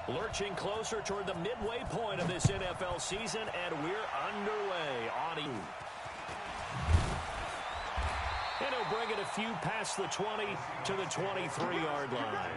Lurching closer toward the midway point of this NFL season, and we're underway on E. And he'll bring it a few past the 20 to the 23-yard line.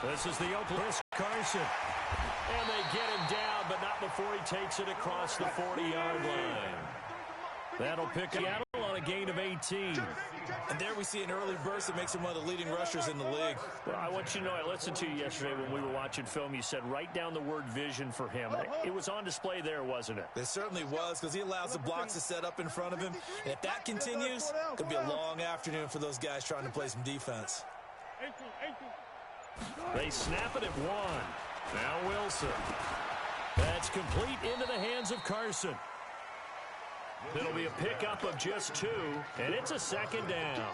This is the Oakland Carson. And they get him down, but not before he takes it across the 40-yard line. That'll pick Seattle on a gain of 18. And there we see an early burst that makes him one of the leading rushers in the league. Well, I want you to know, I listened to you yesterday when we were watching film. You said write down the word vision for him. It was on display there, wasn't it? It certainly was, because he allows the blocks to set up in front of him. And if that continues, it could be a long afternoon for those guys trying to play some defense. They snap it at one. Now Wilson. That's complete into the hands of Carson. It'll be a pickup of just 2, and it's a second down.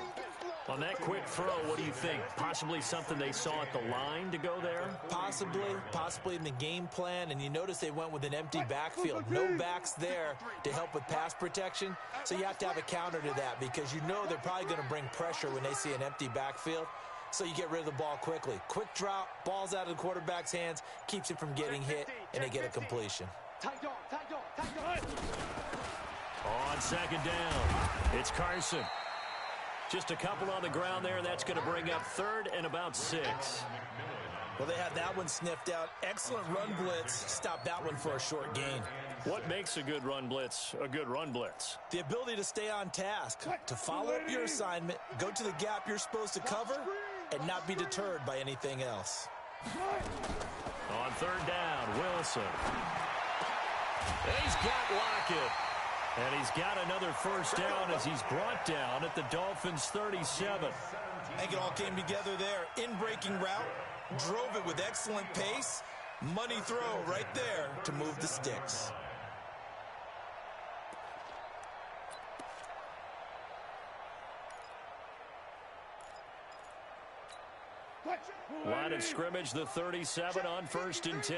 On that quick throw, what do you think? Possibly something they saw at the line to go there? Possibly in the game plan, and you notice they went with an empty backfield. No backs there to help with pass protection, so you have to have a counter to that because you know they're probably going to bring pressure when they see an empty backfield. So you get rid of the ball quickly. Quick drop, ball's out of the quarterback's hands, keeps it from getting hit, and they get a completion. On second down, it's Carson. Just a couple on the ground there, and that's going to bring up 3rd and about 6. Well, they had that one sniffed out. Excellent run blitz. Stop that one for a short gain. What makes a good run blitz a good run blitz? The ability to stay on task, to follow up your assignment, go to the gap you're supposed to cover, and not be deterred by anything else. On 3rd down, Wilson. And he's got Lockett. And he's got another first down as he's brought down at the Dolphins' 37. I think it all came together there. In-breaking route, drove it with excellent pace. Money throw right there to move the sticks. Line of scrimmage, the 37 on 1st and 10.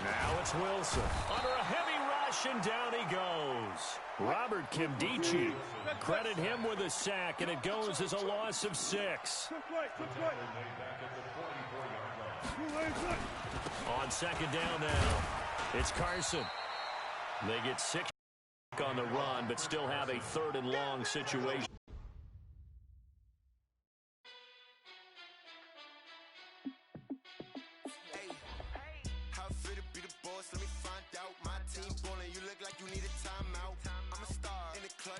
Now it's Wilson. Under a heavy rush, and down he goes. Robert Kimdichie. Credit him with a sack, and it goes as a loss of 6. On 2nd down now, it's Carson. They get 6 on the run, but still have a 3rd and long situation.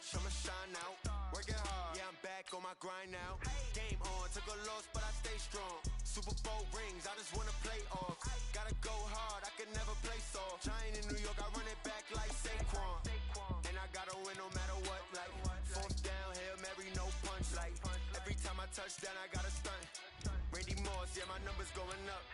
I'ma shine out, working hard, yeah, I'm back on my grind now. Game on, took a loss, but I stay strong. Super Bowl rings, I just wanna play off. Gotta go hard, I can never play soft. Giant in New York, I run it back like Saquon. And I gotta win no matter what, like 4th down, Hail Mary, no punch, like every time I touch down, I gotta stunt. Randy Moss, yeah, my numbers going up.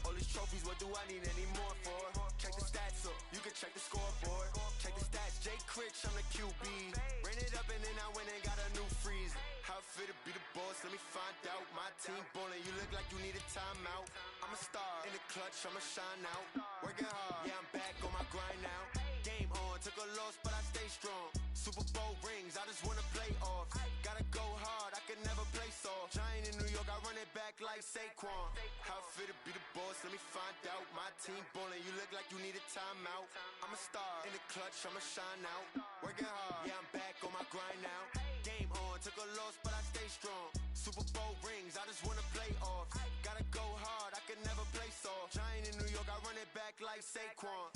All these trophies, what do I need any more for? Check the stats up, you can check the scoreboard. Check the stats, Jay Critch, I'm the QB. Ran it up and then I went and got a new freeze. How it feel to be the boss, let me find out. My team ballin', you look like you need a timeout. I'm a star, in the clutch, I'ma shine out. Working hard, yeah, I'm back on my grind now. Game on, took a loss, but I stay strong. Super Bowl rings, I just wanna play off. Gotta go hard, I can never play soft. Giant in New York, I run it back like Saquon. How it feel to be the boss, let me find out. My team ballin', you look like you need a timeout. I'm a star, in the clutch, I'ma shine out. Working hard, yeah, I'm back on my grind now. Game on, took a loss, but I stay strong. Super Bowl rings, I just wanna play off. Gotta go hard, I can never play soft. Giant in New York, I run it back like Saquon.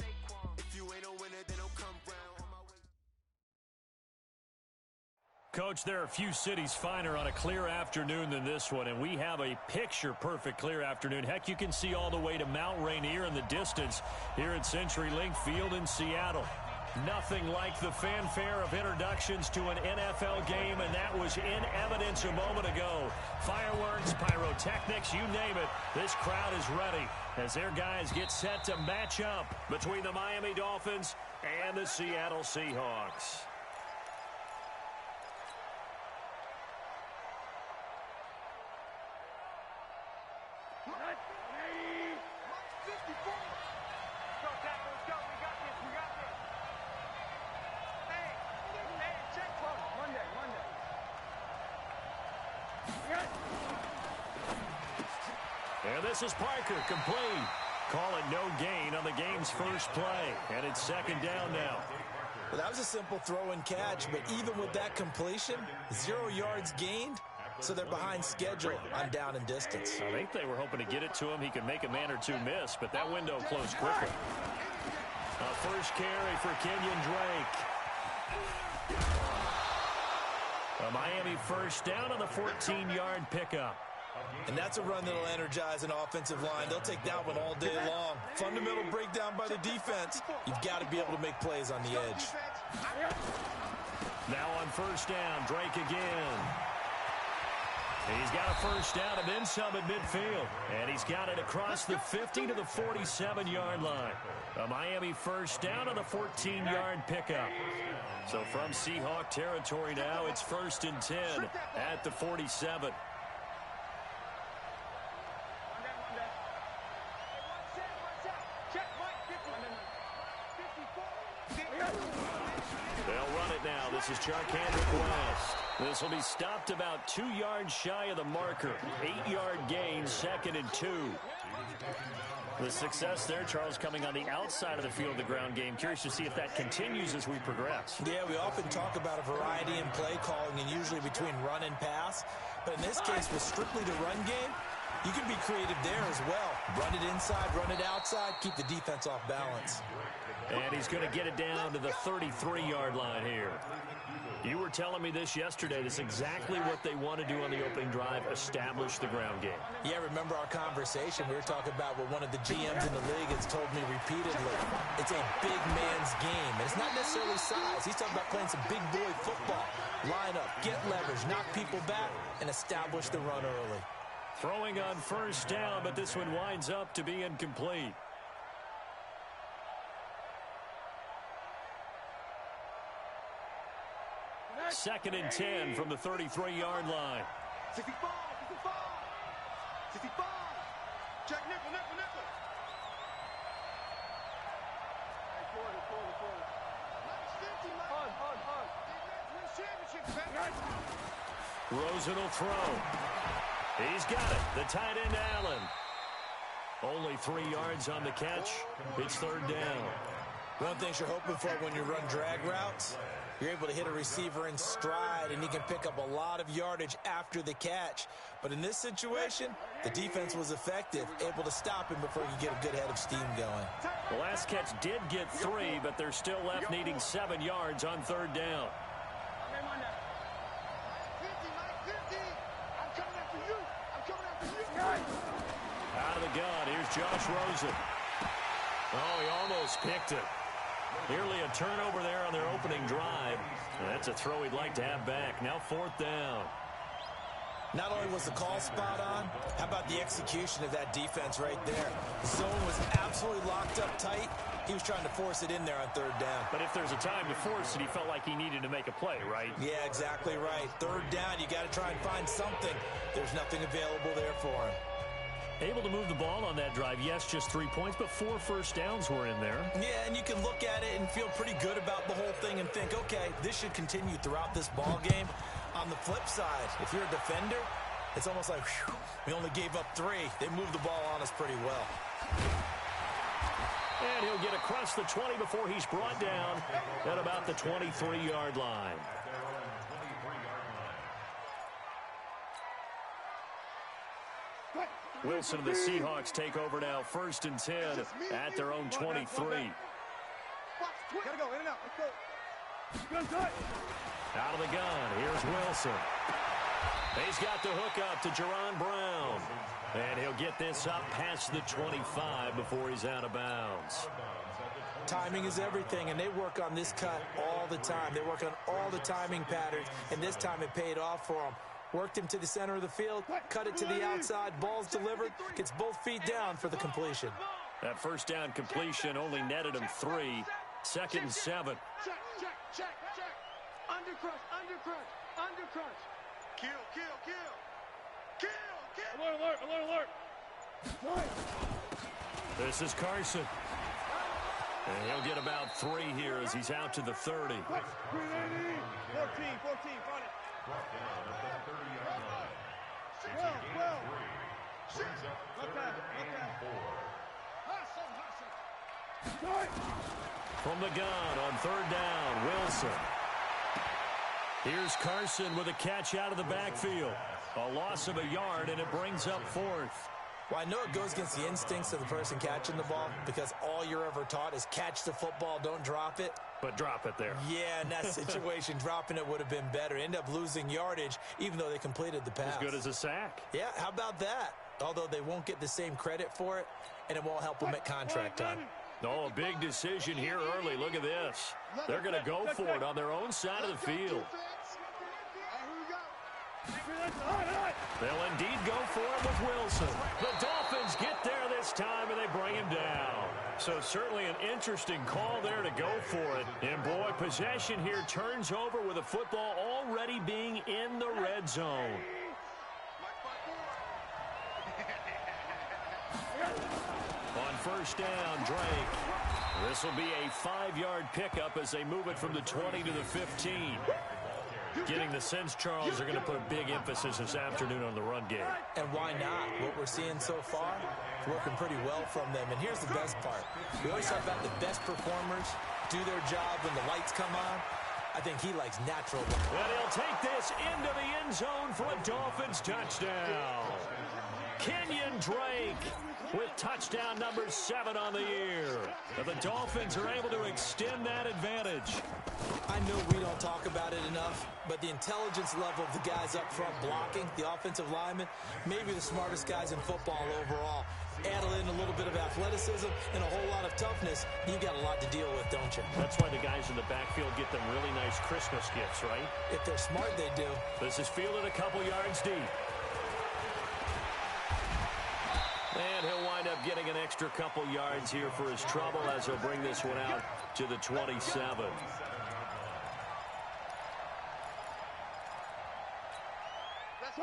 If you ain't a winner, then don't come round. Coach, there are few cities finer on a clear afternoon than this one, and we have a picture-perfect clear afternoon. Heck, you can see all the way to Mount Rainier in the distance here at CenturyLink Field in Seattle. Nothing like the fanfare of introductions to an NFL game, and that was in evidence a moment ago. Fireworks, pyrotechnics. pyrotechnics, you name it. This crowd is ready as their guys get set to match up between the Miami Dolphins and the Seattle Seahawks. And this is Parker, complete. Call it no gain on the game's first play. And it's second down now. Well, that was a simple throw and catch, but even with that completion, 0 yards gained, so they're behind schedule on down and distance. I think they were hoping to get it to him. He could make a man or two miss, but that window closed quickly. A first carry for Kenyon Drake. A Miami first down on the 14-yard pickup. And that's a run that'll energize an offensive line. They'll take that one all day long. Fundamental breakdown by the defense. You've got to be able to make plays on the edge. Now on first down, Drake again. He's got a first down and then some at midfield. And he's got it across the 50 to the 47-yard line. A Miami first down on the 14-yard pickup. So from Seahawk territory now, it's 1st and 10 at the 47. They'll run it now. This is Charkandrick West. This will be stopped about 2 yards shy of the marker. 8-yard gain, 2nd and 2. The success there, Charles, coming on the outside of the field, the ground game. Curious to see if that continues as we progress. Yeah, we often talk about a variety in play calling and usually between run and pass. But in this case, with strictly the run game, you can be creative there as well. Run it inside, run it outside, keep the defense off balance. And he's going to get it down to the 33-yard line here. You were telling me this yesterday. This is exactly what they want to do on the opening drive, establish the ground game. Yeah, remember our conversation. We were talking about what one of the GMs in the league has told me repeatedly. It's a big man's game, and it's not necessarily size. He's talking about playing some big boy football. Line up, get leverage, knock people back, and establish the run early. Throwing on first down, but this one winds up to be incomplete. Second and 10 from the 33-yard line. 65, 65. Check nickel. Rosen will throw. He's got it. The tight end, Allen. Only 3 yards on the catch. It's 3rd down. One of the things you're hoping for when you run drag routes, you're able to hit a receiver in stride, and he can pick up a lot of yardage after the catch. But in this situation, the defense was effective, able to stop him before he could get a good head of steam going. The last catch did get 3, but they're still left needing 7 yards on 3rd down. Out of the gun, here's Josh Rosen. Oh, he almost picked it. Nearly a turnover there on their opening drive. That's a throw he'd like to have back. Now 4th down. Not only was the call spot on, how about the execution of that defense right there? The zone was absolutely locked up tight. He was trying to force it in there on 3rd down. But if there's a time to force it, he felt like he needed to make a play, right? Yeah, exactly right. 3rd down, you got to try and find something. There's nothing available there for him. Able to move the ball on that drive. Yes, just 3 points, but 4 first downs were in there. Yeah, and you can look at it and feel pretty good about the whole thing and think, okay, this should continue throughout this ball game. On the flip side, if you're a defender, it's almost like, whew, we only gave up 3. They moved the ball on us pretty well. And he'll get across the 20 before he's brought down at about the 23-yard line. Wilson and the Seahawks take over now, 1st and 10 at their own 23. Gotta go, in and out. Let's go. Out of the gun, here's Wilson. He's got the hook up to Jerron Brown. And he'll get this up past the 25 before he's out of bounds. Timing is everything, and they work on this cut all the time. They work on all the timing patterns, and this time it paid off for them. Worked him to the center of the field, cut it to the outside, ball's delivered, gets both feet down for the completion. That first down completion only netted him 3. 2nd and 7. Check. Undercrush. Kill. Alert. This is Carson. And he'll get about 3 here as he's out to the 30. 14, front it. From the gun on 3rd down, Wilson. Here's Carson with a catch out of the backfield. A loss of a yard, and it brings up 4th. Well, I know it goes against the instincts of the person catching the ball because all you're ever taught is catch the football, don't drop it. But drop it there. Yeah, in that situation, dropping it would have been better. End up losing yardage, even though they completed the pass. As good as a sack. Yeah, how about that? Although they won't get the same credit for it, and it won't help them at contract time. Oh, a big decision here early. Look at this. They're going to go for it on their own side of the field. They'll indeed go for it with Wilson. The Dolphins get there this time, and they bring him down. So certainly an interesting call there to go for it. And, boy, possession here turns over with the football already being in the red zone. On 1st down, Drake. This will be a 5-yard pickup as they move it from the 20 to the 15. Getting the sense, Charles, are going to put a big emphasis this afternoon on the run game. And why not? What we're seeing so far is working pretty well from them. And here's the best part. We always talk about the best performers do their job when the lights come on. I think he likes natural. And he'll take this into the end zone for a Dolphins touchdown. Kenyon Drake with touchdown number 7 on the year. And the Dolphins are able to extend that advantage. I know we don't talk about it enough, but the intelligence level of the guys up front blocking, the offensive linemen, maybe the smartest guys in football overall. Add in a little bit of athleticism and a whole lot of toughness, you got a lot to deal with, don't you? That's why the guys in the backfield get them really nice Christmas gifts, right? If they're smart, they do. This is fielded a couple yards deep. And he'll wind up getting an extra couple yards here for his trouble as he'll bring this one out to the 27.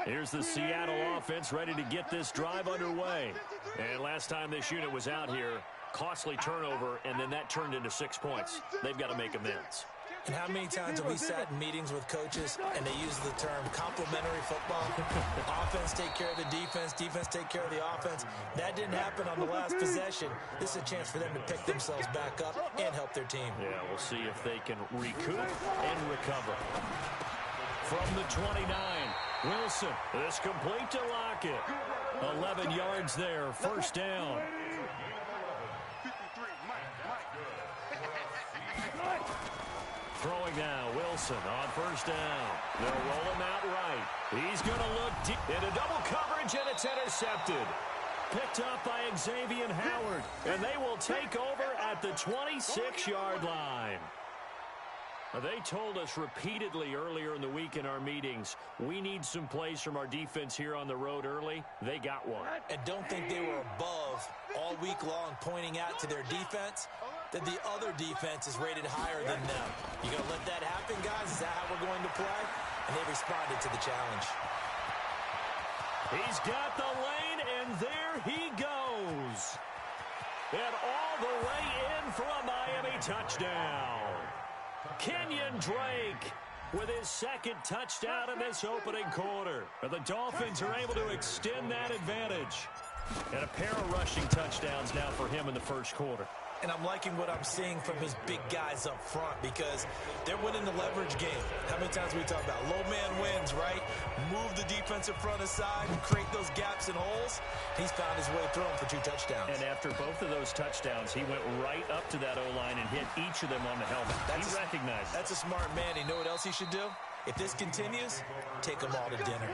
Here's the Seattle offense ready to get this drive underway. And last time this unit was out here, costly turnover, and then that turned into 6 points. They've got to make amends. And how many times have we sat in meetings with coaches and they use the term complementary football? Offense take care of the defense, defense take care of the offense. That didn't happen on the last possession. This is a chance for them to pick themselves back up and help their team. Yeah, we'll see if they can recoup and recover. From the 29, Wilson. This complete to Lockett. 11 yards there, 1st down. Throwing now, Wilson on 1st down. They'll roll him out right. He's going to look deep into double coverage, and it's intercepted. Picked up by Xavier Howard, and they will take over at the 26-yard line. They told us repeatedly earlier in the week in our meetings, we need some plays from our defense here on the road early. They got one. And don't think they were above all week long pointing out to their defense that the other defense is rated higher than them. You going to let that happen, guys? Is that how we're going to play? And they responded to the challenge. He's got the lane, and there he goes. And all the way in for a Miami touchdown. Kenyon Drake with his 2nd touchdown in this opening quarter. And the Dolphins are able to extend that advantage. And a pair of rushing touchdowns now for him in the 1st quarter. And I'm liking what I'm seeing from his big guys up front because they're winning the leverage game. How many times we talk about low man wins, right? Move the defensive front aside and create those gaps and holes. He's found his way through them for 2 touchdowns. And after both of those touchdowns, he went right up to that O-line and hit each of them on the helmet. He recognized. That's a smart man. You know what else he should do? If this continues, take them all to dinner.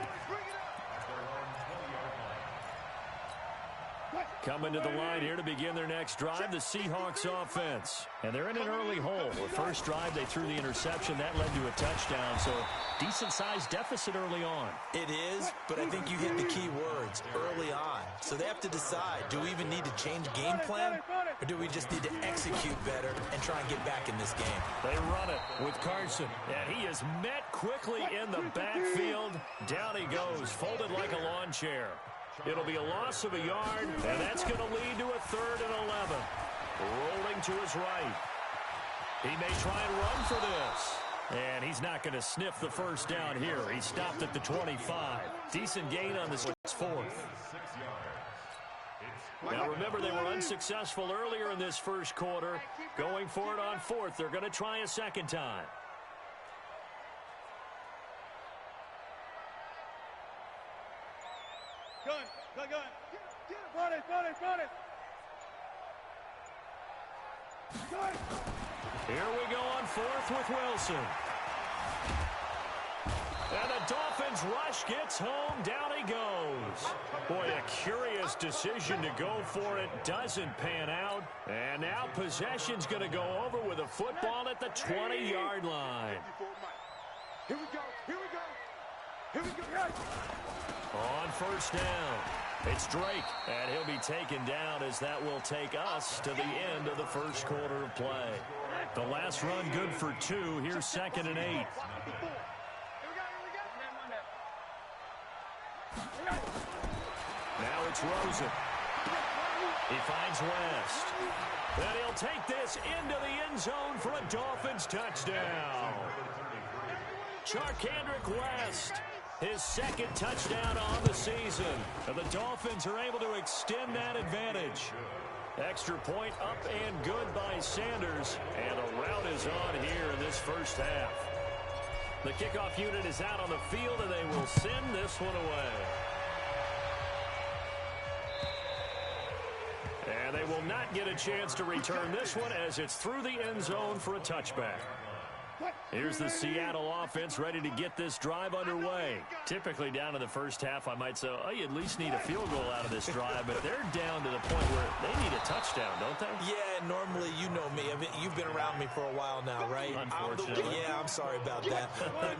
Coming to the line here to begin their next drive, the Seahawks offense. And they're in an early hole. The first drive, they threw the interception. That led to a touchdown, so decent-sized deficit early on. It is, but I think you hit the key words, early on. So they have to decide, do we even need to change game plan, or do we just need to execute better and try and get back in this game? They run it with Carson, and he is met quickly in the backfield. Down he goes, folded like a lawn chair. It'll be a loss of a yard, and that's going to lead to a 3rd and 11. Rolling to his right. He may try and run for this. And he's not going to sniff the first down here. He stopped at the 25. Decent gain on this 4th. Now remember, they were unsuccessful earlier in this first quarter. Going for it on 4th. They're going to try a second time. Gun. Run it. Here we go on 4th with Wilson. And the Dolphins rush gets home. Down he goes. Boy, a curious decision to go for it. Doesn't pan out. And now possession's going to go over with a football at the 20-yard line. Here we go. On first down, it's Drake, and he'll be taken down as that will take us to the end of the first quarter of play. The last run good for 2. Here's 2nd and 8. Now it's Rosen. He finds West. And he'll take this into the end zone for a Dolphins touchdown. Charkandrick West, his 2nd touchdown on the season. And the Dolphins are able to extend that advantage. Extra point up and good by Sanders. And a rout is on here in this first half. The kickoff unit is out on the field, and they will send this one away. And they will not get a chance to return this one as it's through the end zone for a touchback. Here's the Seattle offense ready to get this drive underway. Typically down in the first half, I might say, oh, you at least need a field goal out of this drive, but they're down to the point where they need a touchdown, don't they? Yeah, normally, you know me. I mean, you've been around me for a while now, right? Unfortunately. I'm sorry about that.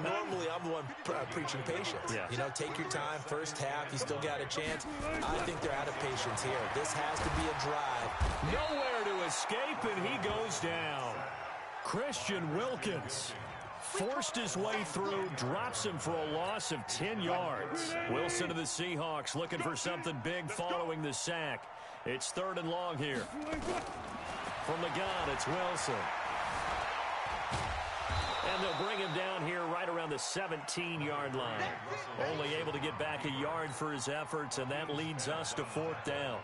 Normally, I'm the one preaching patience. Yeah. You know, take your time. First half, you still got a chance. I think they're out of patience here. This has to be a drive. Nowhere to escape, and he goes down. Christian Wilkins forced his way through, drops him for a loss of 10 yards. Wilson of the Seahawks looking for something big following the sack. It's 3rd and long here. From the gun, it's Wilson. And they'll bring him down here right around the 17-yard line. Only able to get back a yard for his efforts, and that leads us to 4th down.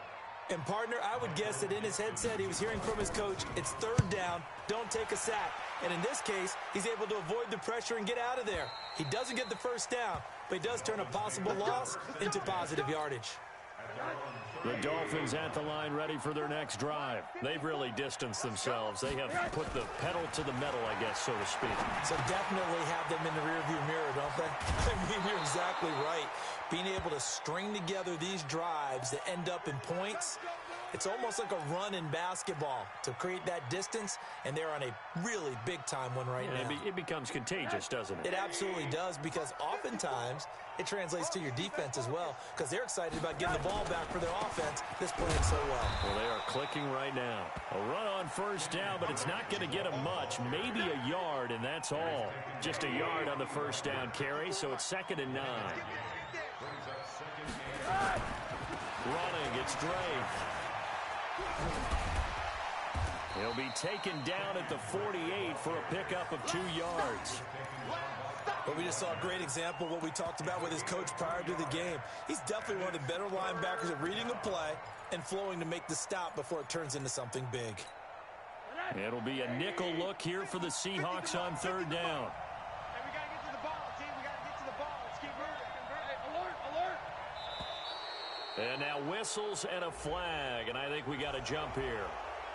And, partner, I would guess that in his headset he was hearing from his coach, it's 3rd down, don't take a sack. And in this case, he's able to avoid the pressure and get out of there. He doesn't get the first down, but he does turn a possible loss into positive yardage. The Dolphins at the line ready for their next drive. They've really distanced themselves. They have put the pedal to the metal, I guess, so to speak. So definitely have them in the rearview mirror, don't they? I mean, you're exactly right. Being able to string together these drives that end up in points, it's almost like a run in basketball to create that distance, and they're on a really big-time one right now. It becomes contagious, doesn't it? It absolutely does, because oftentimes it translates to your defense as well, because they're excited about getting the ball back for their offense that's playing so well. Well, they are clicking right now. A run on first down, but it's not going to get them much. Maybe a yard, and that's all. Just a yard on the first down carry, so it's 2nd and 9. Running, it's Drake. He'll be taken down at the 48 for a pickup of 2 yards. But we just saw a great example of what we talked about with his coach prior to the game. He's definitely one of the better linebackers at reading a play and flowing to make the stop before it turns into something big. It'll be a nickel look here for the Seahawks on 3rd down. Hey, we got to get to the ball, team. We got to get to the ball. Let's keep moving. Hey, alert. And now whistles and a flag, and I think we got a jump here.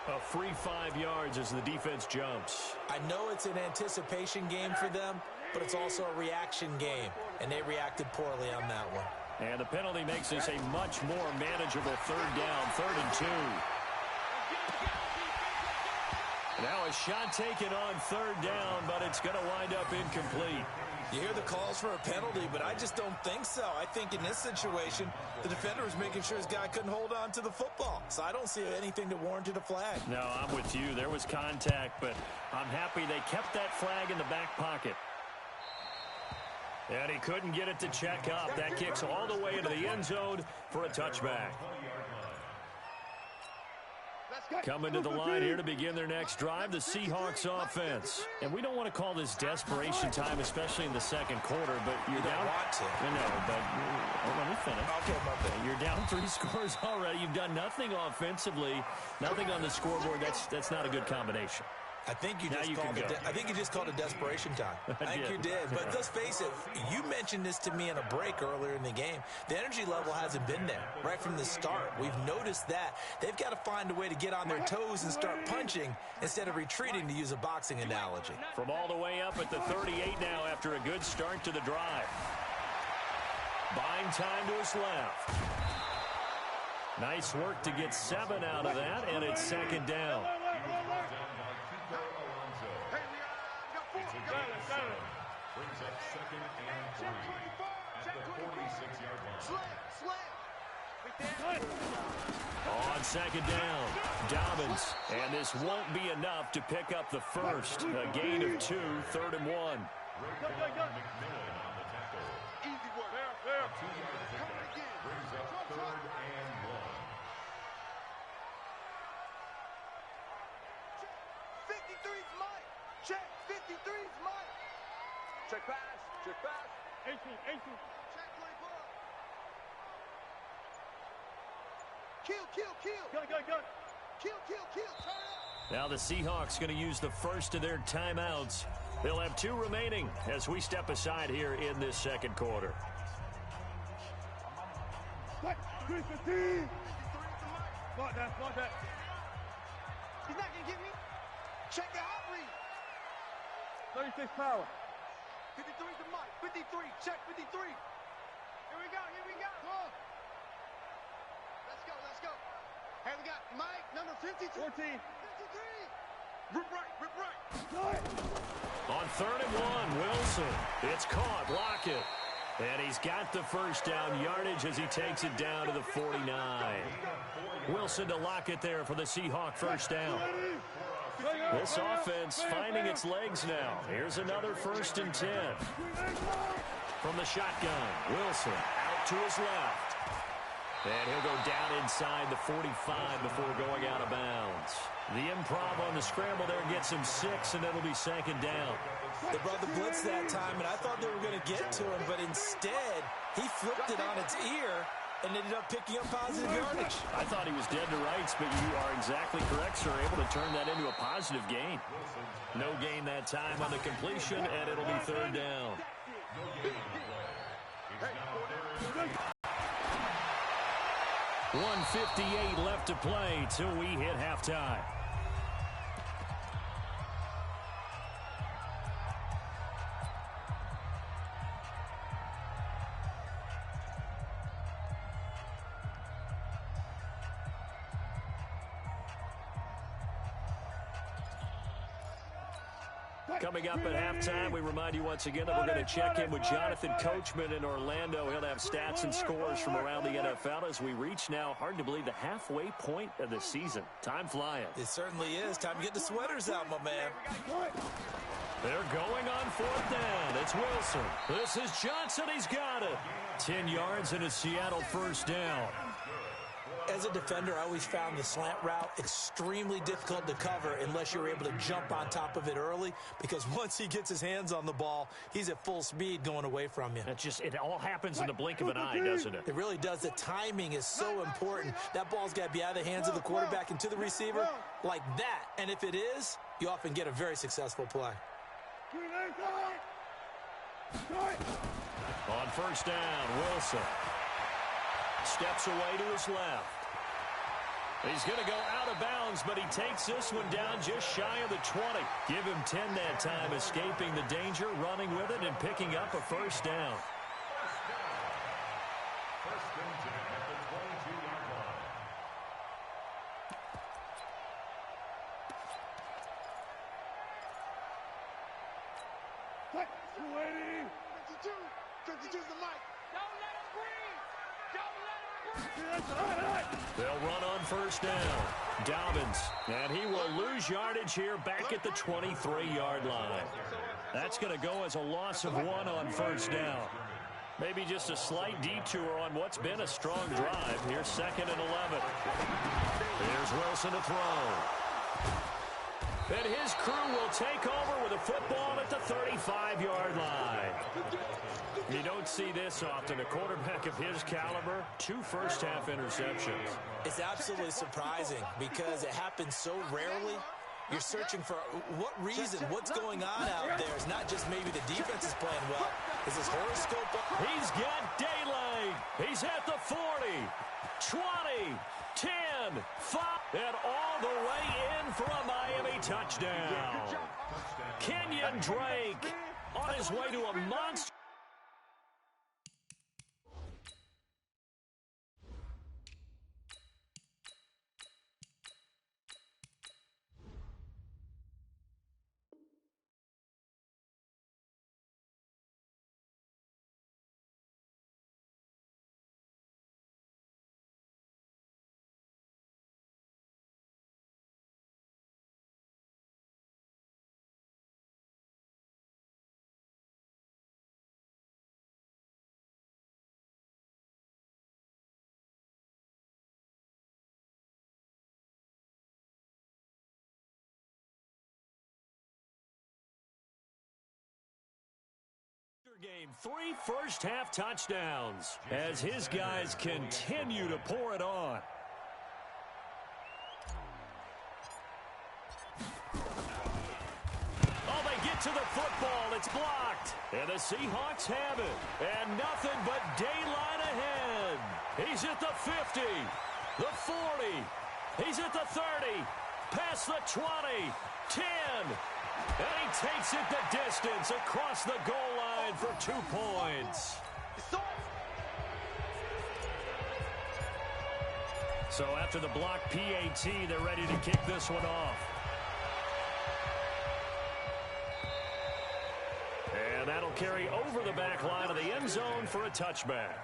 A free 5 yards as the defense jumps. I know it's an anticipation game for them, but it's also a reaction game, and they reacted poorly on that one. And the penalty makes this a much more manageable third down, 3rd and 2. Now a shot taken on 3rd down, but it's going to wind up incomplete. You hear the calls for a penalty, but I just don't think so. I think in this situation, the defender was making sure his guy couldn't hold on to the football. So I don't see anything to warrant a flag. No, I'm with you. There was contact, but I'm happy they kept that flag in the back pocket. And he couldn't get it to check up. That kicks all the way into the end zone for a touchback. Coming to the line here to begin their next drive, the Seahawks offense. And we don't want to call this desperation time, especially in the second quarter, but you're down. Want to. No, but let me finish. Okay, my bad. You're down 3 scores already. You've done nothing offensively, nothing on the scoreboard. That's not a good combination. I think you just called it desperation time. I think you did. But let's face it, you mentioned this to me in a break earlier in the game. The energy level hasn't been there right from the start. We've noticed that. They've got to find a way to get on their toes and start punching instead of retreating, to use a boxing analogy. From all the way up at the 38 now after a good start to the drive. Buying time to his left. Nice work to get 7 out of that, and it's 2nd down. Brings up 2nd and 3 at the 46-yard line. On 2nd down, Dobbins, and this won't be enough to pick up the first. A gain of 2, 3rd and 1. McMillan on the tackle. Easy work. There. A 2-yard pickup brings up 3rd and 1. 53's mine. Check. 53's mine. Check pass. 18. Check 24. Kill. Kill. Turn up. Now the Seahawks going to use the first of their timeouts. They'll have 2 remaining as we step aside here in this second quarter. 315. Spot that. He's not going to get me. Check the hot read. 36 power. 53's the mic. 53. Check 53. Here we go. Come on. Let's go. Hey, we got Mike, number 52. 14. 53. Rip right. On 3rd and 1, Wilson. It's caught. Lockett. And he's got the first down yardage as he takes it down to the 49. Wilson to Lockett there for the Seahawk first down. This offense finding its legs now. Here's another 1st and 10. From the shotgun, Wilson out to his left. And he'll go down inside the 45 before going out of bounds. The improv on the scramble there gets him 6, and it'll be 2nd down. They brought the blitz that time, and I thought they were going to get to him, but instead, he flipped it on its ear and ended up picking up positive yardage. I thought he was dead to rights, but you are exactly correct, sir. Able to turn that into a positive gain. No gain that time on the completion, and it'll be 3rd down. 1:58 left to play till we hit halftime. Coming up at halftime, we remind you once again that we're going to check in with Jonathan Coachman in Orlando. He'll have stats and scores from around the NFL as we reach now, hard to believe, the halfway point of the season. Time flying. It certainly is. Time to get the sweaters out, my man. They're going on 4th down. It's Wilson. This is Johnson. He's got it. 10 yards and a Seattle first down. As a defender, I always found the slant route extremely difficult to cover unless you're able to jump on top of it early, because once he gets his hands on the ball, he's at full speed going away from you. It all happens in the blink of an eye, doesn't it? It really does. The timing is so important. That ball's got to be out of the hands of the quarterback and to the receiver like that. And if it is, you often get a very successful play. On 1st down, Wilson steps away to his left. He's going to go out of bounds, but he takes this one down just shy of the 20. Give him 10 that time, escaping the danger, running with it, and picking up a first down. 280. 52. 52's the mic. Don't let him breathe. Don't let him breathe. They'll run on first down. Dobbins, and he will lose yardage here back at the 23-yard line. That's going to go as a loss of 1 on first down. Maybe just a slight detour on what's been a strong drive. Here's 2nd and 11. Here's Wilson to throw. And his crew will take over with a football at the 35-yard line. You don't see this often. A quarterback of his caliber, 2 first-half interceptions. It's absolutely surprising because it happens so rarely. You're searching for what reason, what's going on out there. It's not just maybe the defense is playing well. Is his horoscope up? He's got daylight. He's at the 40, 20, 10, 5, and all the way in for a Miami touchdown. Kenyon Drake on his way to a monster. Game, 3 first-half touchdowns as his guys continue to pour it on. Oh, they get to the football. It's blocked. And the Seahawks have it. And nothing but daylight ahead. He's at the 50, the 40. He's at the 30, past the 20, 10. And he takes it the distance across the goal line for 2 points. So after the block PAT, they're ready to kick this one off. And that'll carry over the back line of the end zone for a touchback.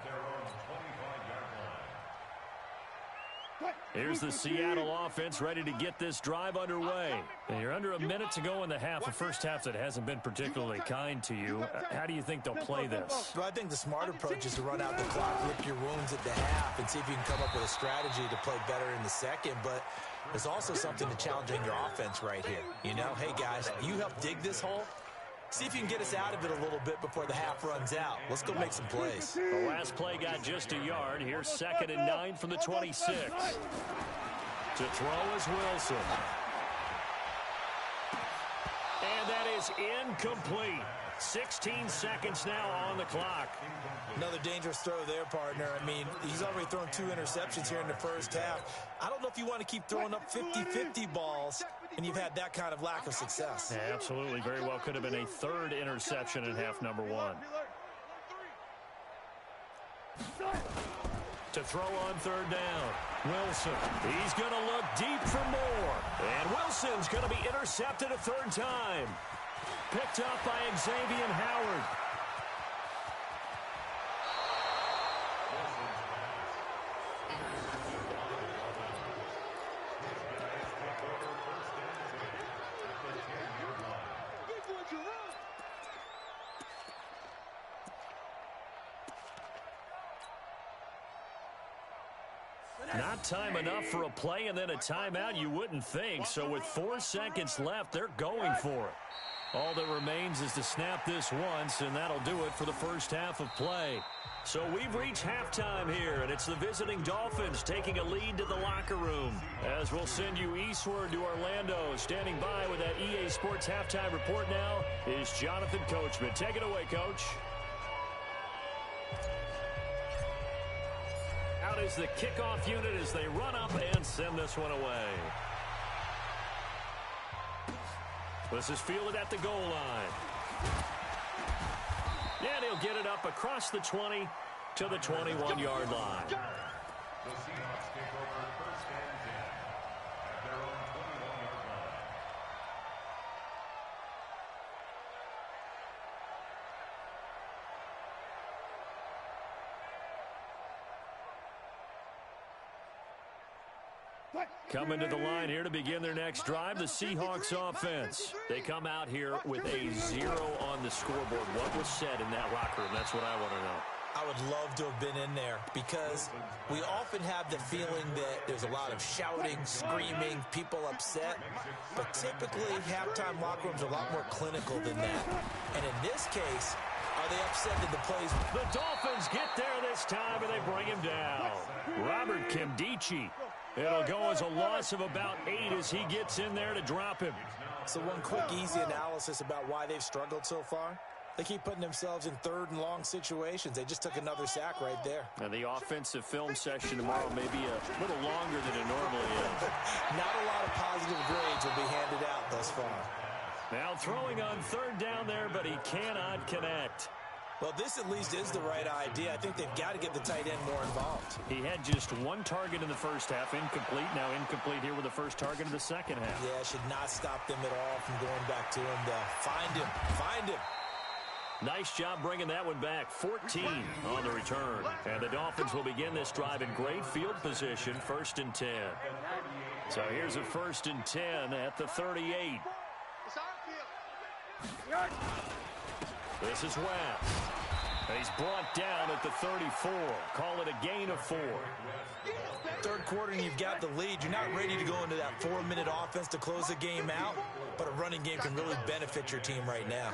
Here's the Seattle offense ready to get this drive underway. And you're under a minute to go in the half, a first half that hasn't been particularly kind to you. How do you think they'll play this? Well, I think the smart approach is to run out the clock, lick your wounds at the half, and see if you can come up with a strategy to play better in the second. But there's also something to challenging your offense right here. You know, hey, guys, you help dig this hole. See if you can get us out of it a little bit before the half runs out. Let's go make some plays. The last play got just a yard. Here's 2nd and 9 from the 26. To throw is Wilson. And that is incomplete. 16 seconds now on the clock. Another dangerous throw there, partner. I mean, he's already thrown 2 interceptions here in the first half. I don't know if you want to keep throwing up 50-50 balls and you've had that kind of lack of success. Yeah, absolutely. Very well could have been a 3rd interception in half number 1. To throw on 3rd down. Wilson, he's going to look deep for more. And Wilson's going to be intercepted a 3rd time. Picked up by Xavier Howard. Not time enough for a play and then a timeout, you wouldn't think. So with 4 seconds left, they're going for it. All that remains is to snap this once, and that'll do it for the first half of play. So we've reached halftime here, and it's the visiting Dolphins taking a lead to the locker room. As we'll send you eastward to Orlando. Standing by with that EA Sports halftime report now is Jonathan Coachman. Take it away, Coach. Out is the kickoff unit as they run up and send this one away. This is fielded at the goal line. And he'll get it up across the 20 to the 21-yard line. The Seahawks take over 1st and 10 at their own 21-yard line. Coming to the line here to begin their next drive, the Seahawks offense. They come out here with a 0 on the scoreboard. What was said in that locker room? That's what I want to know. I would love to have been in there because we often have the feeling that there's a lot of shouting, screaming, people upset. But typically, halftime locker rooms are a lot more clinical than that. And in this case, are they upset that the plays? The Dolphins get there this time, and they bring him down. Robert Kimdichie. It'll go as a loss of about 8 as he gets in there to drop him. So one quick, easy analysis about why they've struggled so far. They keep putting themselves in third and long situations. They just took another sack right there. Now, the offensive film session tomorrow may be a little longer than it normally is. Not a lot of positive grades will be handed out thus far. Now throwing on third down there, but he cannot connect. Well, this at least is the right idea. I think they've got to get the tight end more involved. He had just 1 target in the first half, incomplete. Now incomplete here with the first target of the second half. Yeah, should not stop them at all from going back to him to find him. Find him. Nice job bringing that one back. 14 on the return. And the Dolphins will begin this drive in great field position, 1st and 10. So here's a 1st and 10 at the 38. This is West. And he's brought down at the 34. Call it a gain of 4. Third quarter and you've got the lead. You're not ready to go into that 4-minute offense to close the game out, but a running game can really benefit your team right now.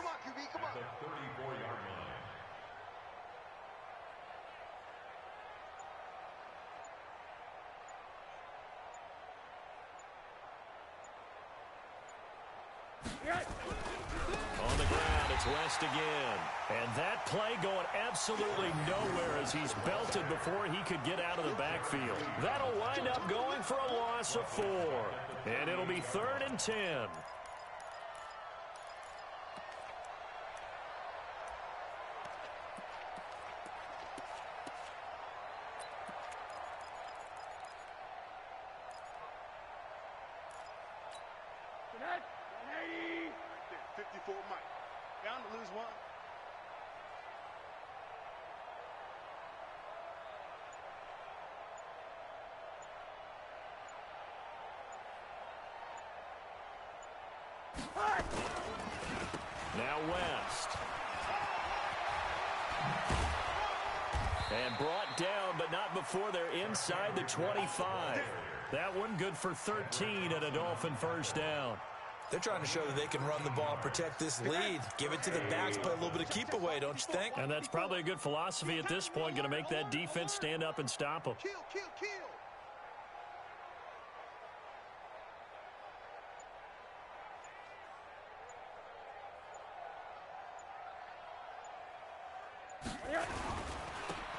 On the ground, it's West again. And that play going absolutely nowhere as he's belted before he could get out of the backfield. That'll wind up going for a loss of 4. And it'll be 3rd and 10. Connect. 180. 54 Mike. Down to lose 1. Now West. And brought down, but not before they're inside the 25. That one good for 13 at a Dolphin 1st down. They're trying to show that they can run the ball, protect this lead. Give it to the backs, play a little bit of keep away, don't you think? And that's probably a good philosophy at this point, going to make that defense stand up and stop them. Kill, kill, kill.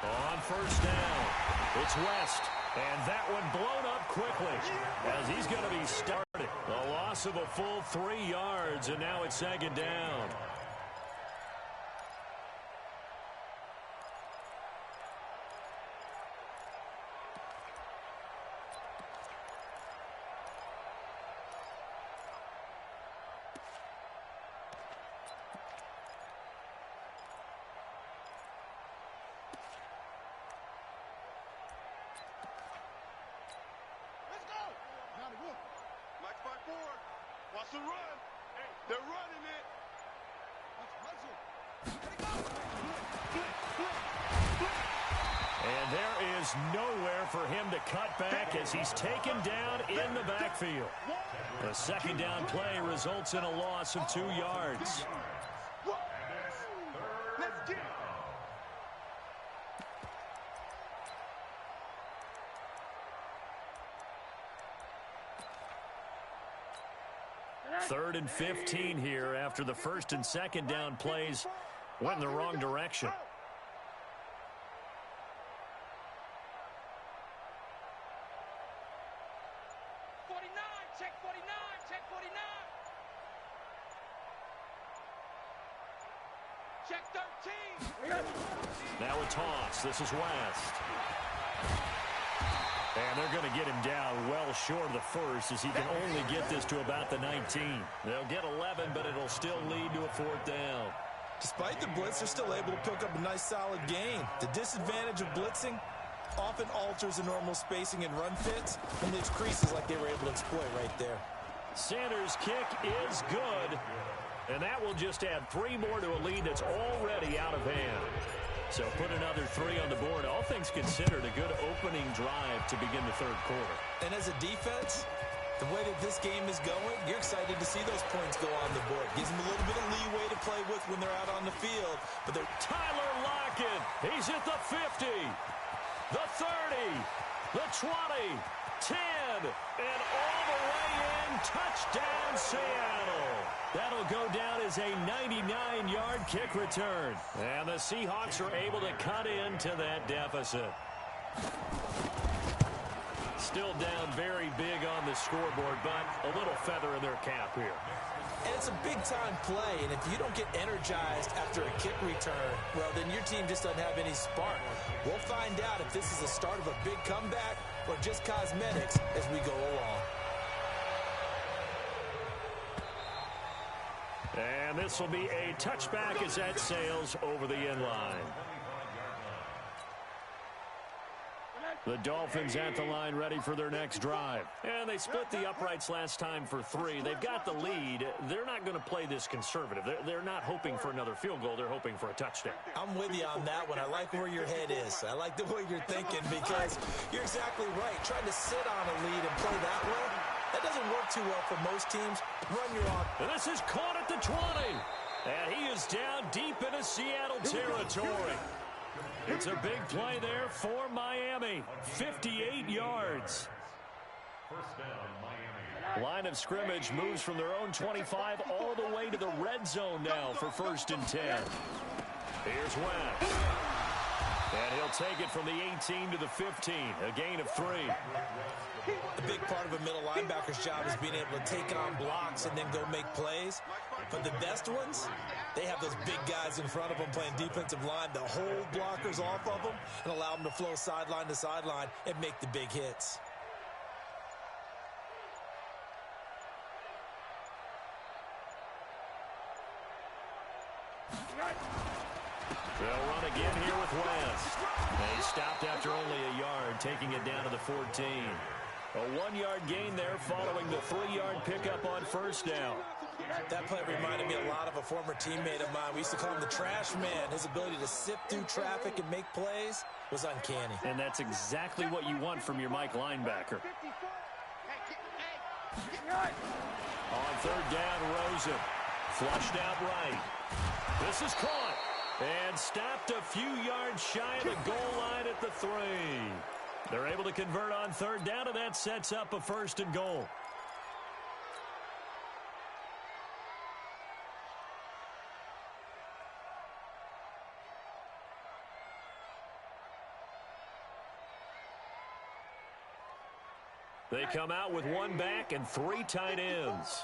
On 1st down, it's West. And that one blown up quickly as he's going to be started. A loss of a full 3 yards, and now it's 2nd down. Mike spot forward. Watch the run. They're running it. And there is nowhere for him to cut back as he's taken down in the backfield. The 2nd down play results in a loss of 2 yards. Let's get it. Third and 15 here after the 1st and 2nd down plays went in the wrong direction. Check 49, check 49. Check 13. Now a toss. This is West. And they're going to get him down well short of the 1st as he can only get this to about the 19. They'll get 11, but it'll still lead to a 4th down. Despite the blitz, they're still able to pick up a nice solid gain. The disadvantage of blitzing, often alters the normal spacing and run fits and leaves creases like they were able to exploit right there. Sanders' kick is good, and that will just add 3 more to a lead that's already out of hand. So put another 3 on the board. All things considered, a good opening drive to begin the third quarter. And as a defense, the way that this game is going, you're excited to see those points go on the board. Gives them a little bit of leeway to play with when they're out on the field. But they're Tyler Lockett, he's at the 50, the 30, the 20, 10, and all the way in. Touchdown, Seattle. That'll go down as a 99-yard kick return. And the Seahawks are able to cut into that deficit. Still down very big on the scoreboard, but a little feather in their cap here. And it's a big-time play, and if you don't get energized after a kick return, well, then your team just doesn't have any spark. We'll find out if this is the start of a big comeback or just cosmetics as we go along. And this will be a touchback as that sails over the end line. The Dolphins at the line ready for their next drive. And they split the uprights last time for 3. They've got the lead. They're not going to play this conservative. They're not hoping for another field goal. They're hoping for a touchdown. I'm with you on that one. I like where your head is. I like the way you're thinking because you're exactly right. Trying to sit on a lead and play that way, that doesn't work too well for most teams. Run your off. And this is caught at the 20. And he is down deep into Seattle territory. It's a big play there for Miami. 58 yards. First down, Miami. Line of scrimmage moves from their own 25 all the way to the red zone now for 1st and 10. Here's West. And he'll take it from the 18 to the 15. A gain of 3. A big part of a middle linebacker's job is being able to take on blocks and then go make plays. But the best ones, they have those big guys in front of them playing defensive line to hold blockers off of them and allow them to flow sideline to sideline and make the big hits. They'll run again here with West. They stopped after only a yard, taking it down to the 14. A 1-yard gain there following the 3-yard pickup on 1st down. That play reminded me a lot of a former teammate of mine. We used to call him the trash man. His ability to sift through traffic and make plays was uncanny. And that's exactly what you want from your Mike linebacker. On 3rd down, Rosen. Flushed out right. This is caught. And stopped a few yards shy of the goal line at the 3. They're able to convert on 3rd down, and that sets up a 1st and goal. They come out with 1 back and 3 tight ends.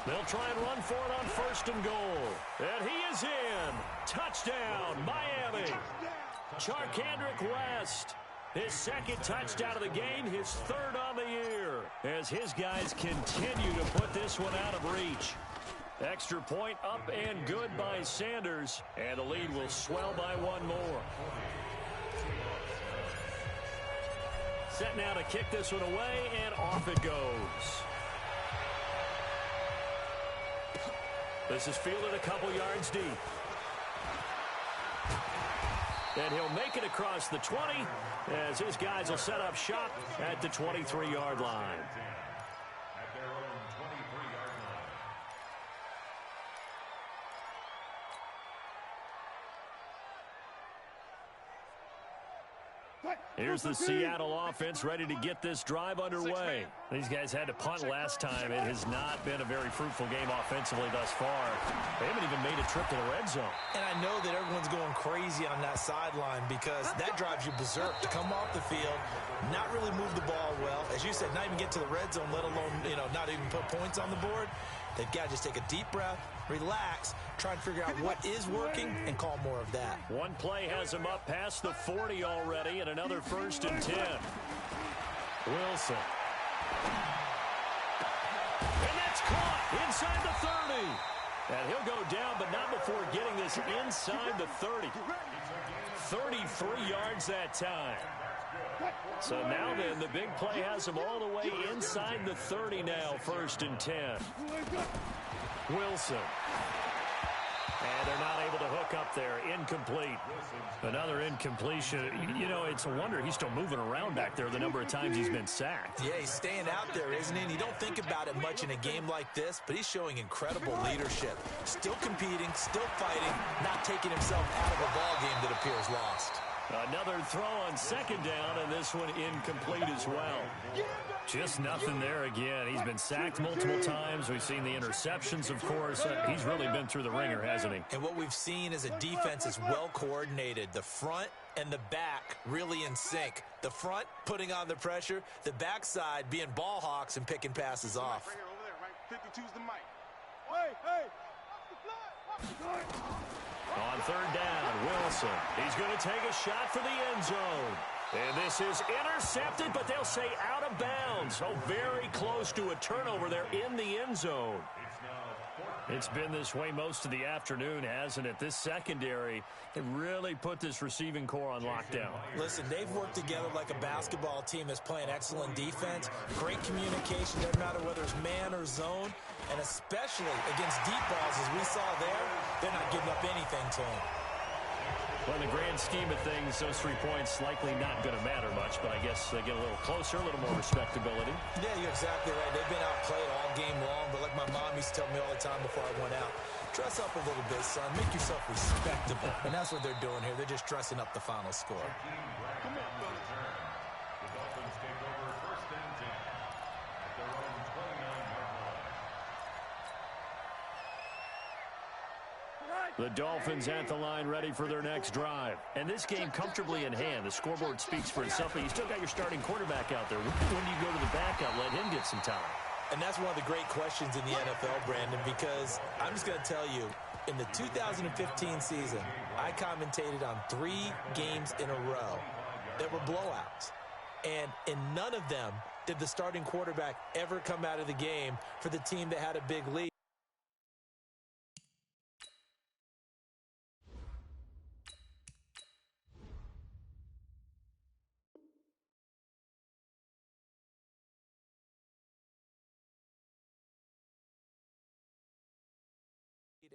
They'll try and run for it on 1st and goal. And he is in. Touchdown, Miami. Charkandrick West. His 2nd touchdown of the game, his 3rd on the year. As his guys continue to put this one out of reach. Extra point up and good by Sanders. And the lead will swell by 1 more. Set now to kick this one away, and off it goes. This is fielded a couple yards deep. And he'll make it across the 20 as his guys will set up shop at the 23-yard line. At their own 23-yard line. Here's the Seattle offense ready to get this drive underway. These guys had to punt last time. It has not been a very fruitful game offensively thus far. They haven't even made a trip to the red zone. And I know that everyone's going crazy on that sideline because that drives you berserk to come off the field, not really move the ball well. As you said, not even get to the red zone, let alone, not even put points on the board. They've got to just take a deep breath, relax, try and figure out what is working, and call more of that. One play has him up past the 40 already, and another 1st and 10. Wilson. And that's caught inside the 30. And he'll go down, but not before getting this inside the 30. 33 yards that time. So now then, the big play has him all the way inside the 30 now, 1st and 10. Wilson. And they're not able to hook up there. Incomplete. Another incompletion. You know, it's a wonder he's still moving around back there the number of times he's been sacked. Yeah, he's staying out there, isn't he? And you don't think about it much in a game like this, but he's showing incredible leadership. Still competing, still fighting, not taking himself out of a ball game that appears lost. Another throw on 2nd down, and this one incomplete as well. Just nothing there again. He's been sacked multiple times. We've seen the interceptions, of course. He's really been through the ringer, hasn't he? And what we've seen is a defense is well coordinated. The front and the back really in sync. The front putting on the pressure, the backside being ball hawks and picking passes off. Right here, over there, right? 52's the mic. Hey! On 3rd down, Wilson. He's going to take a shot for the end zone. And this is intercepted, but they'll say out of bounds. Oh, very close to a turnover there in the end zone. It's been this way most of the afternoon, hasn't it? This secondary, they really put this receiving core on lockdown. Listen, they've worked together like a basketball team that's playing excellent defense. Great communication, doesn't matter whether it's man or zone. And especially against deep balls, as we saw there, they're not giving up anything to him. Well, in the grand scheme of things, those 3 points likely not going to matter much, but I guess they get a little closer, a little more respectability. Yeah, you're exactly right. They've been outplayed all game long, but like my mom used to tell me all the time before I went out, dress up a little bit, son. Make yourself respectable. And that's what they're doing here. They're just dressing up the final score. Come on, fellas. The Dolphins take over 1st and 10 at their own 29-yard line. The Dolphins at the line ready for their next drive. And this game comfortably in hand. The scoreboard speaks for itself, but you still got your starting quarterback out there. When do you go to the backup, let him get some time? And that's one of the great questions in the NFL, Brandon, because I'm just going to tell you, in the 2015 season, I commentated on 3 games in a row that were blowouts. And in none of them did the starting quarterback ever come out of the game for the team that had a big lead.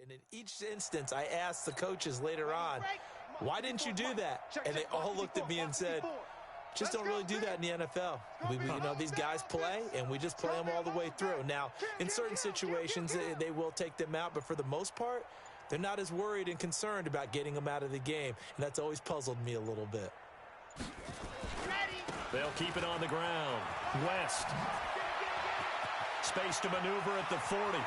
And in each instance, I asked the coaches later on, why didn't you do that? And they all looked at me and said, just don't really do that in the NFL. You know, these guys play, and we just play them all the way through. Now, in certain situations, they will take them out, but for the most part, they're not as worried and concerned about getting them out of the game, and that's always puzzled me a little bit. They'll keep it on the ground. West. Space to maneuver at the 40.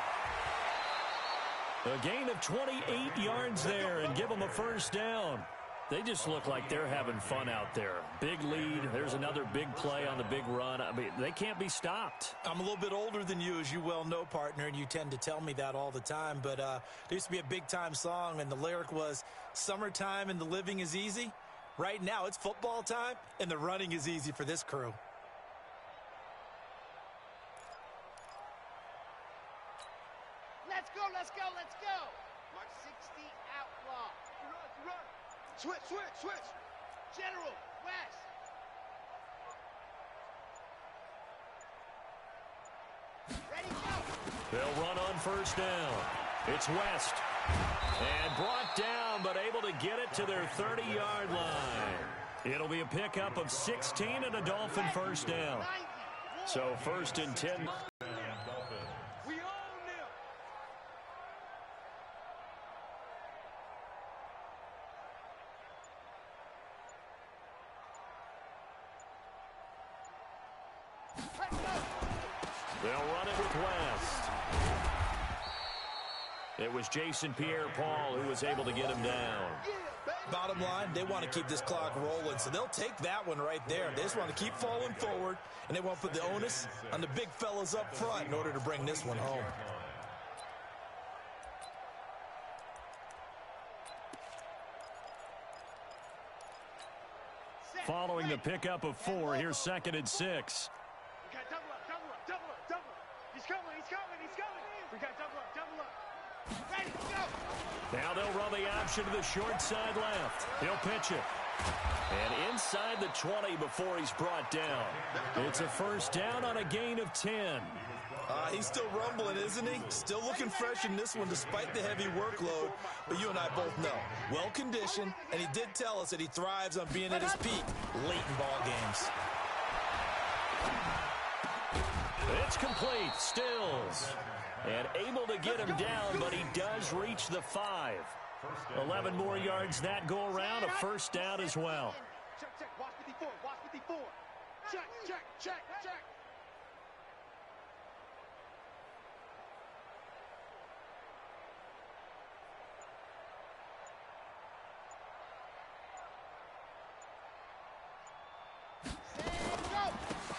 A gain of 28 yards there and give them a 1st down. They just look like they're having fun out there. Big lead. There's another big play on the big run. I mean, they can't be stopped. I'm a little bit older than you, as you well know, partner, and you tend to tell me that all the time. But there used to be a big-time song, and the lyric was, summertime and the living is easy. Right now, it's football time, and the running is easy for this crew. Let's go. Mark 60 outlaw. Run. Switch. General, West. Ready, go. They'll run on 1st down. It's West. And brought down, but able to get it to their 30-yard line. It'll be a pickup of 16 and a Dolphin 1st down. So 1st and 10. We own them. They'll run it with West. It was Jason Pierre-Paul who was able to get him down. Bottom line, they want to keep this clock rolling, so they'll take that one right there. They just want to keep falling forward, and they want to put the onus on the big fellas up front in order to bring this one home. following the pickup of 4. Here's 2nd and 6. We got double up, double up, double up, double up. He's coming, he's coming, he's coming. We got double up, double up. Ready, go. Now they'll run the option to the short side left. He'll pitch it. And inside the 20 before he's brought down. It's a first down on a gain of 10. He's still rumbling, isn't he? Still looking fresh in this one despite the heavy workload. But you and I both know, well-conditioned, and he did tell us that he thrives on being at his peak late in ball games. It's complete. Stills. And able to get him down, but he does reach the 5. 11 more yards that go around. A first down as well. Check, check, watch 54, watch 54. Check, check, check, check.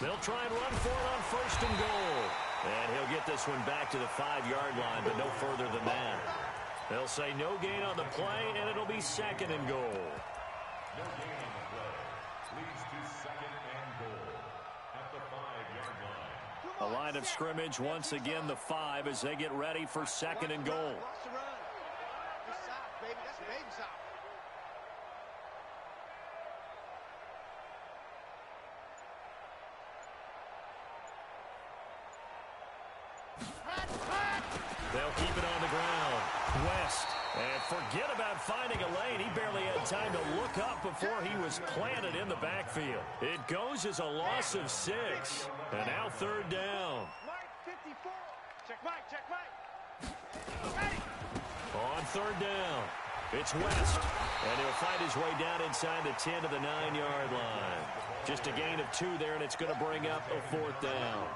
They'll try and run for it on 1st and goal. And he'll get this one back to the 5-yard line, but no further than that. They'll say no gain on the play, and it'll be 2nd and goal. No gain on the play. Leads to 2nd and goal at the 5-yard line. A line of scrimmage, once again the 5 as they get ready for 2nd and goal. Watch the run. Good stop, baby. That's a baby stop. They'll keep it on the ground. West. And forget about finding a lane. He barely had time to look up before he was planted in the backfield. It goes as a loss of 6. And now 3rd down. Mike, 54. Check Mike, check Mike. Ready. On 3rd down, it's West. And he'll find his way down inside the 10 to the 9-yard line. Just a gain of 2 there, and it's going to bring up a 4th down.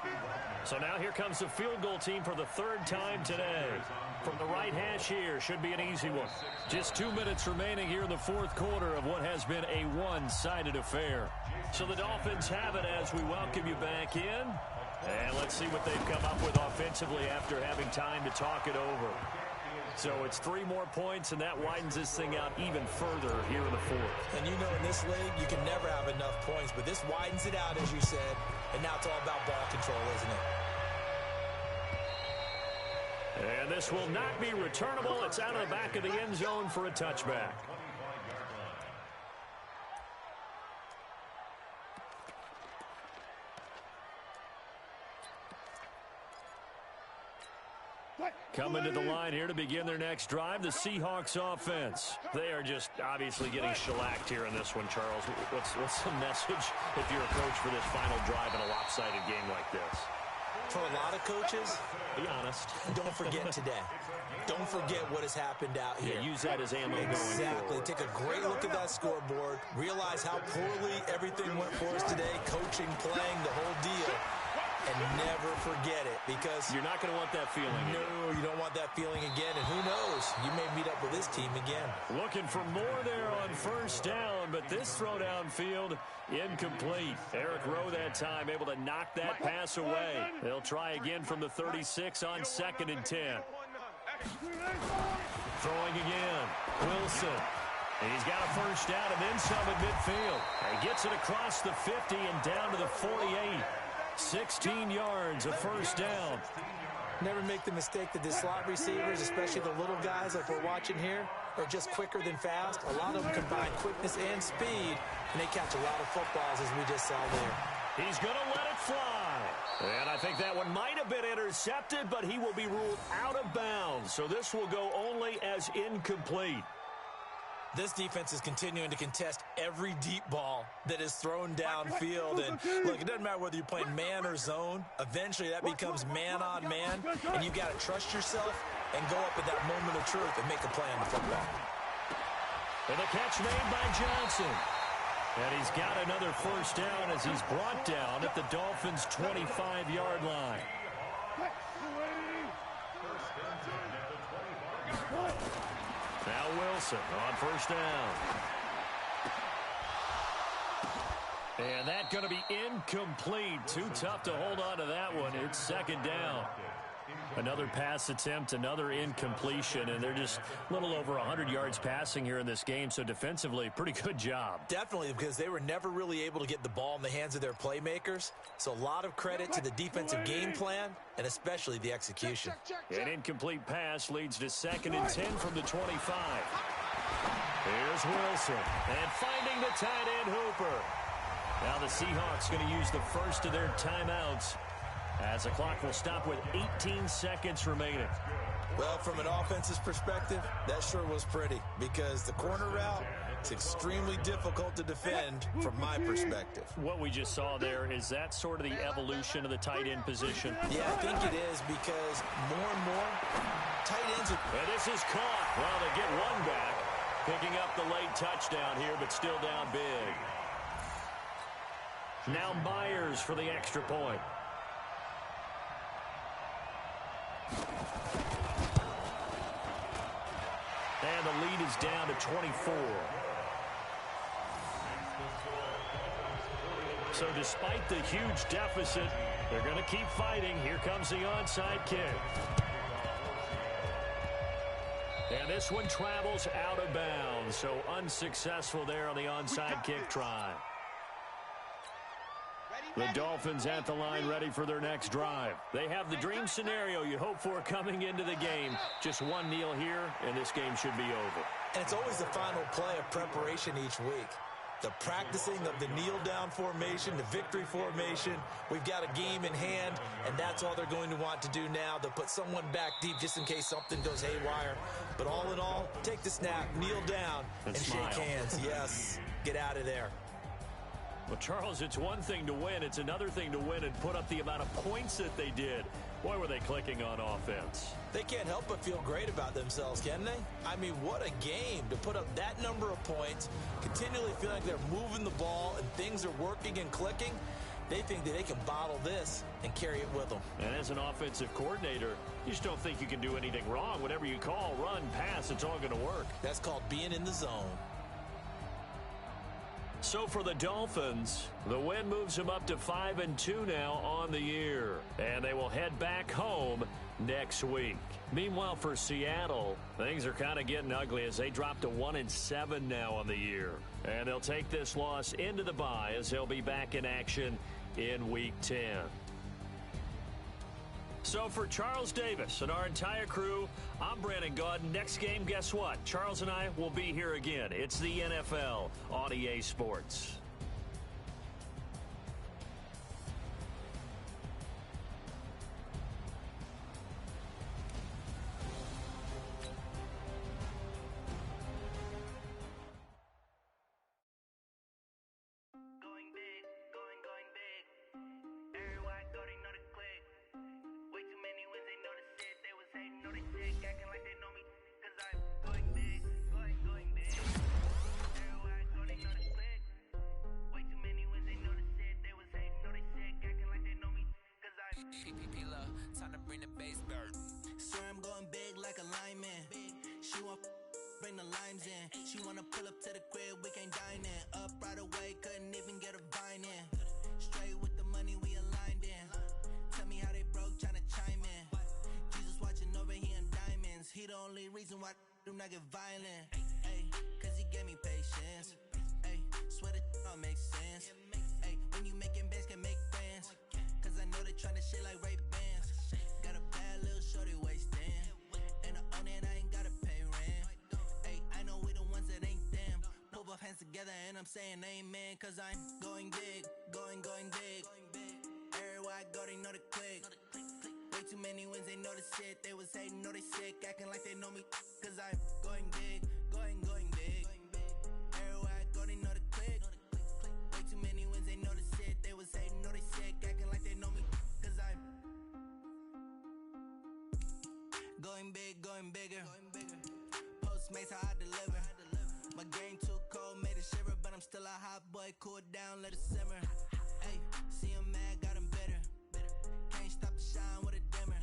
So now here comes the field goal team for the 3rd time today. From the right hash here, should be an easy one. Just 2 minutes remaining here in the 4th quarter of what has been a one-sided affair. So the Dolphins have it as we welcome you back in. And let's see what they've come up with offensively after having time to talk it over. So it's 3 more points, and that widens this thing out even further here in the 4th. And you know in this league, you can never have enough points, but this widens it out, as you said. And now it's all about ball control, isn't it? And this will not be returnable. It's out of the back of the end zone for a touchback. Coming to the line here to begin their next drive, the Seahawks offense. They are just obviously getting shellacked here in this one, Charles. What's the message if you're a coach for this final drive in a lopsided game like this? For a lot of coaches, be honest. Don't forget today. Don't forget what has happened out here. Yeah, use that as ammo going forward. Exactly. Take a great look at that scoreboard. Realize how poorly everything went for us today. Coaching, playing, the whole deal. And never forget it, because you're not going to want that feeling again. No, you don't want that feeling again. And who knows? You may meet up with this team again. Looking for more there on 1st down, but this throw downfield incomplete. Eric Rowe that time able to knock that pass away. They'll try again from the 36 on 2nd and 10. Throwing again. Wilson. He's got a first down and then some at midfield. He gets it across the 50 and down to the 48. 16 yards, a first down. Never make the mistake that the slot receivers, especially the little guys like we're watching here, are just quicker than fast. A lot of them combine quickness and speed, and they catch a lot of footballs, as we just saw there. He's going to let it fly. And I think that one might have been intercepted, but he will be ruled out of bounds. So this will go only as incomplete. This defense is continuing to contest every deep ball that is thrown downfield. And look, it doesn't matter whether you're playing man or zone. Eventually, that becomes man on man, and you've got to trust yourself and go up at that moment of truth and make a play on the football. And the catch made by Johnson. And he's got another first down as he's brought down at the Dolphins' 25-yard line. Now Wilson on first down. And that's going to be incomplete. Too tough to hold on to that one. It's 2nd down. Another pass attempt, another incompletion, and they're just a little over 100 yards passing here in this game, so defensively, pretty good job. Definitely, because they were never really able to get the ball in the hands of their playmakers, so a lot of credit to the defensive game plan, and especially the execution. An incomplete pass leads to 2nd and 10 from the 25. Here's Wilson, and finding the tight end Hooper. Now the Seahawks going to use the first of their timeouts, as the clock will stop with 18 seconds remaining. Well, from an offense's perspective, that sure was pretty, because the corner route is extremely difficult to defend from my perspective. What we just saw there, is that sort of the evolution of the tight end position? Yeah, I think it is, because more and more tight ends are... And this is caught. Well, they get one back, picking up the late touchdown here, but still down big. Now Myers for the extra point. And the lead is down to 24. So despite the huge deficit, they're going to keep fighting. Here comes the onside kick. And this one travels out of bounds, so unsuccessful there on the onside kick try. The Dolphins at the line, ready for their next drive. They have the dream scenario you hope for coming into the game. Just one kneel here, and this game should be over. And it's always the final play of preparation each week. The practicing of the kneel-down formation, the victory formation. We've got a game in hand, and that's all they're going to want to do now. They'll put someone back deep just in case something goes haywire. But all in all, take the snap, kneel down, and shake hands. Yes, get out of there. Well, Charles, it's one thing to win. It's another thing to win and put up the amount of points that they did. Boy, were they clicking on offense. They can't help but feel great about themselves, can they? I mean, what a game to put up that number of points, continually feeling like they're moving the ball and things are working and clicking. They think that they can bottle this and carry it with them. And as an offensive coordinator, you just don't think you can do anything wrong. Whatever you call, run, pass, it's all going to work. That's called being in the zone. So for the Dolphins, the win moves them up to 5-2 now on the year. And they will head back home next week. Meanwhile, for Seattle, things are kind of getting ugly as they drop to 1-7 now on the year. And they'll take this loss into the bye as they'll be back in action in Week 10. So for Charles Davis and our entire crew, I'm Brandon Gaudin. Next game, guess what? Charles and I will be here again. It's the NFL on EA Sports. Bring the limes in. She wanna pull up to the crib, we can't dine in. Up right away, couldn't even get a vine in. Straight with the money, we aligned in. Tell me how they broke, tryna chime in. Jesus watching over here in diamonds. He the only reason why do not get violent. Ay, cause he gave me patience. Ay, swear that all makes sense. Ay, when you making bands, can make friends. Cause I know they tryna shit like Ray-Bans. Got a bad little shorty wasting. And I own it, I ain't gotta pay rent. Ay, I know we the ones that ain't them. Pull both hands together and I'm saying amen. Cause I'm going big, going big. Everywhere I go, they know the click. Way too many wins, they know the shit. They was hating, know they sick, acting like they know me. Cause I'm going big, going big. Everywhere I go, they know the click. Way too many wins, they know the shit. They was hating, know they sick, acting like they know me. Cause I'm going big, going bigger. Postmates how I deliver. My game too cold, made it shiver, but I'm still a hot boy. Cool it down, let it simmer. Hey, see him mad, got him bitter. Can't stop the shine with a dimmer.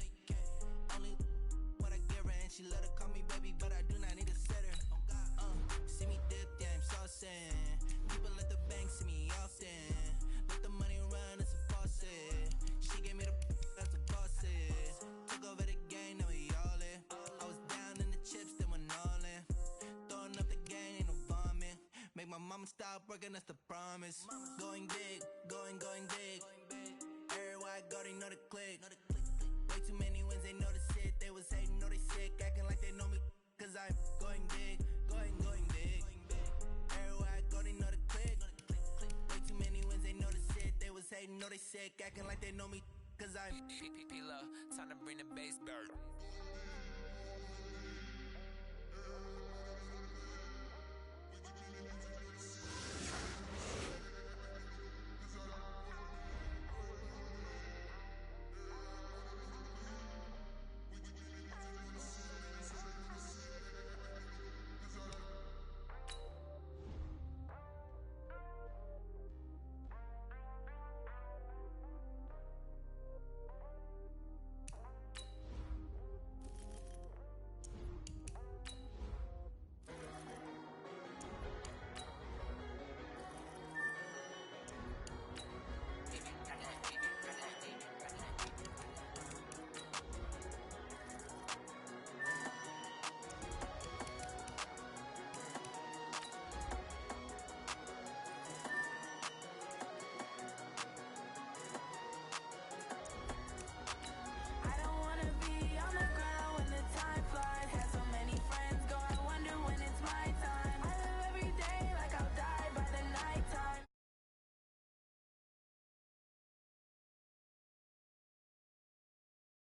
Only what I give her, and she let her call me baby, but I do not need a sitter. See me dip, yeah, I'm saucing. People at the bank see me often. Let the money run, it's a faucet. She gave me the that's a boss is. Took over the working, that's the promise. Going big, going big. Everywhere I go, they know the click. Way too many wins, they know the shit. They was hating, know they sick, acting like they know me. Cause I'm going big, going big. Everywhere I go, they know the click. Way too many wins, they know the shit. They was hating, know they sick, acting like they know me. Cause I'm P-Lo, time to bring the bass back.